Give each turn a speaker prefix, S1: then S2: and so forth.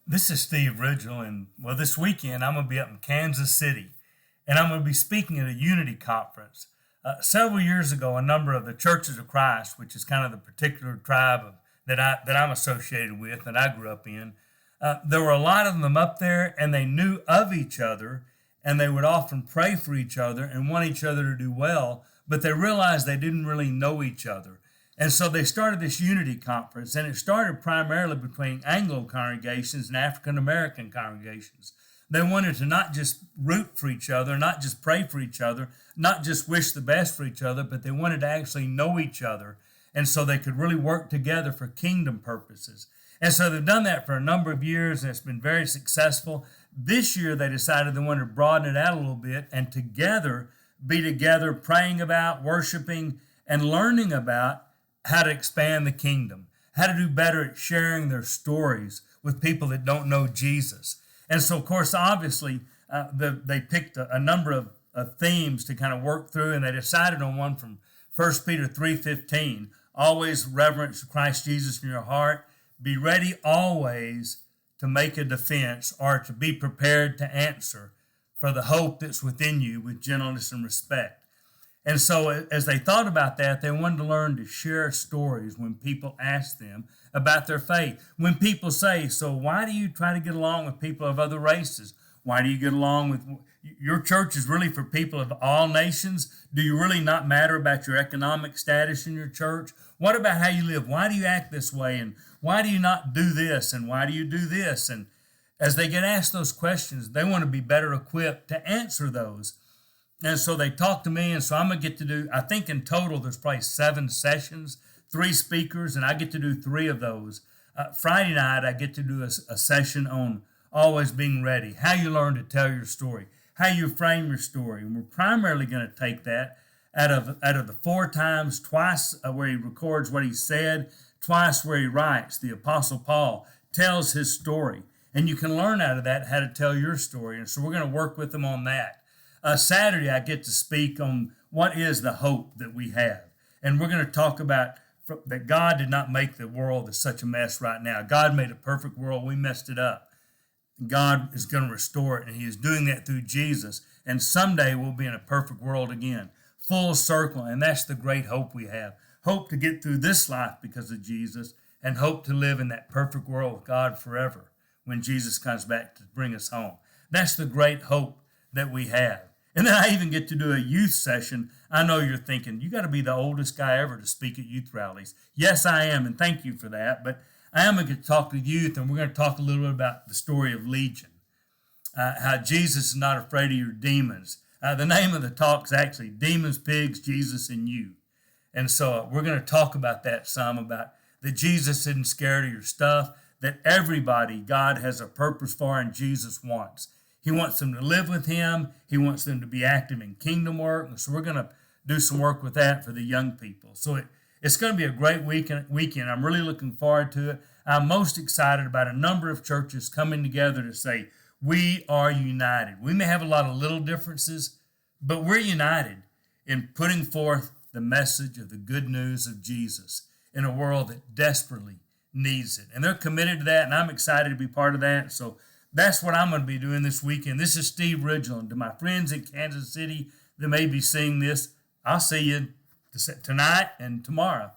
S1: This is Steve Ridgel, and this weekend I'm going to be up in Kansas City, and I'm going to be speaking at a Unity conference. Several years ago, a number of the Churches of Christ, which is kind of the particular tribe that I'm associated with, that I grew up in, there were a lot of them up there, and they knew of each other, and they would often pray for each other and want each other to do well, but they realized they didn't really know each other. And so they started this Unity Conference, and it started primarily between Anglo congregations and African American congregations. They wanted to not just root for each other, not just pray for each other, not just wish the best for each other, but they wanted to actually know each other, and so they could really work together for kingdom purposes. And so they've done that for a number of years, and it's been very successful. This year they decided they wanted to broaden it out a little bit and together be together praying about, worshiping, and learning about how to expand the kingdom, how to do better at sharing their stories with people that don't know Jesus. And so, of course, obviously, they picked a number of themes to kind of work through, and they decided on one from 1 Peter 3:15. Always reverence Christ Jesus in your heart. Be ready always to make a defense or to be prepared to answer for the hope that's within you with gentleness and respect. And so as they thought about that, they wanted to learn to share stories when people ask them about their faith. When people say, so why do you try to get along with people of other races? Why do you get along with, your church is really for people of all nations? Do you really not matter about your economic status in your church? What about how you live? Why do you act this way? And why do you not do this? And why do you do this? And as they get asked those questions, they want to be better equipped to answer those. And so they talked to me, and so I'm going to get to do, I think in total there's probably 7 sessions, 3 speakers, and I get to do 3 of those. Friday night, I get to do a session on always being ready, how you learn to tell your story, how you frame your story. And we're primarily going to take that out of the 4 times, twice where he records what he said, twice where he writes. The Apostle Paul tells his story, and you can learn out of that how to tell your story. And so we're going to work with them on that. Saturday, I get to speak on what is the hope that we have. And we're going to talk about that God did not make the world as such a mess right now. God made a perfect world. We messed it up. God is going to restore it, and he is doing that through Jesus. And someday we'll be in a perfect world again, full circle. And that's the great hope we have. Hope to get through this life because of Jesus, and hope to live in that perfect world with God forever when Jesus comes back to bring us home. That's the great hope that we have. And then I even get to do a youth session. I know you're thinking, you got to be the oldest guy ever to speak at youth rallies. Yes, I am, and thank you for that. But I am going to talk to youth, and we're going to talk a little bit about the story of Legion, how Jesus is not afraid of your demons. The name of the talk is actually Demons, Pigs, Jesus, and You. And so we're going to talk about that some, about that Jesus isn't scared of your stuff, that everybody God has a purpose for and Jesus wants. He wants them to live with him. He wants them to be active in kingdom work. And so we're going to do some work with that for the young people. So it's going to be a great weekend. I'm really looking forward to it. I'm most excited about a number of churches coming together to say, we are united. We may have a lot of little differences, but we're united in putting forth the message of the good news of Jesus in a world that desperately needs it. And they're committed to that, and I'm excited to be part of that. So that's what I'm going to be doing this weekend. This is Steve Ridgel. And to my friends in Kansas City that may be seeing this, I'll see you tonight and tomorrow.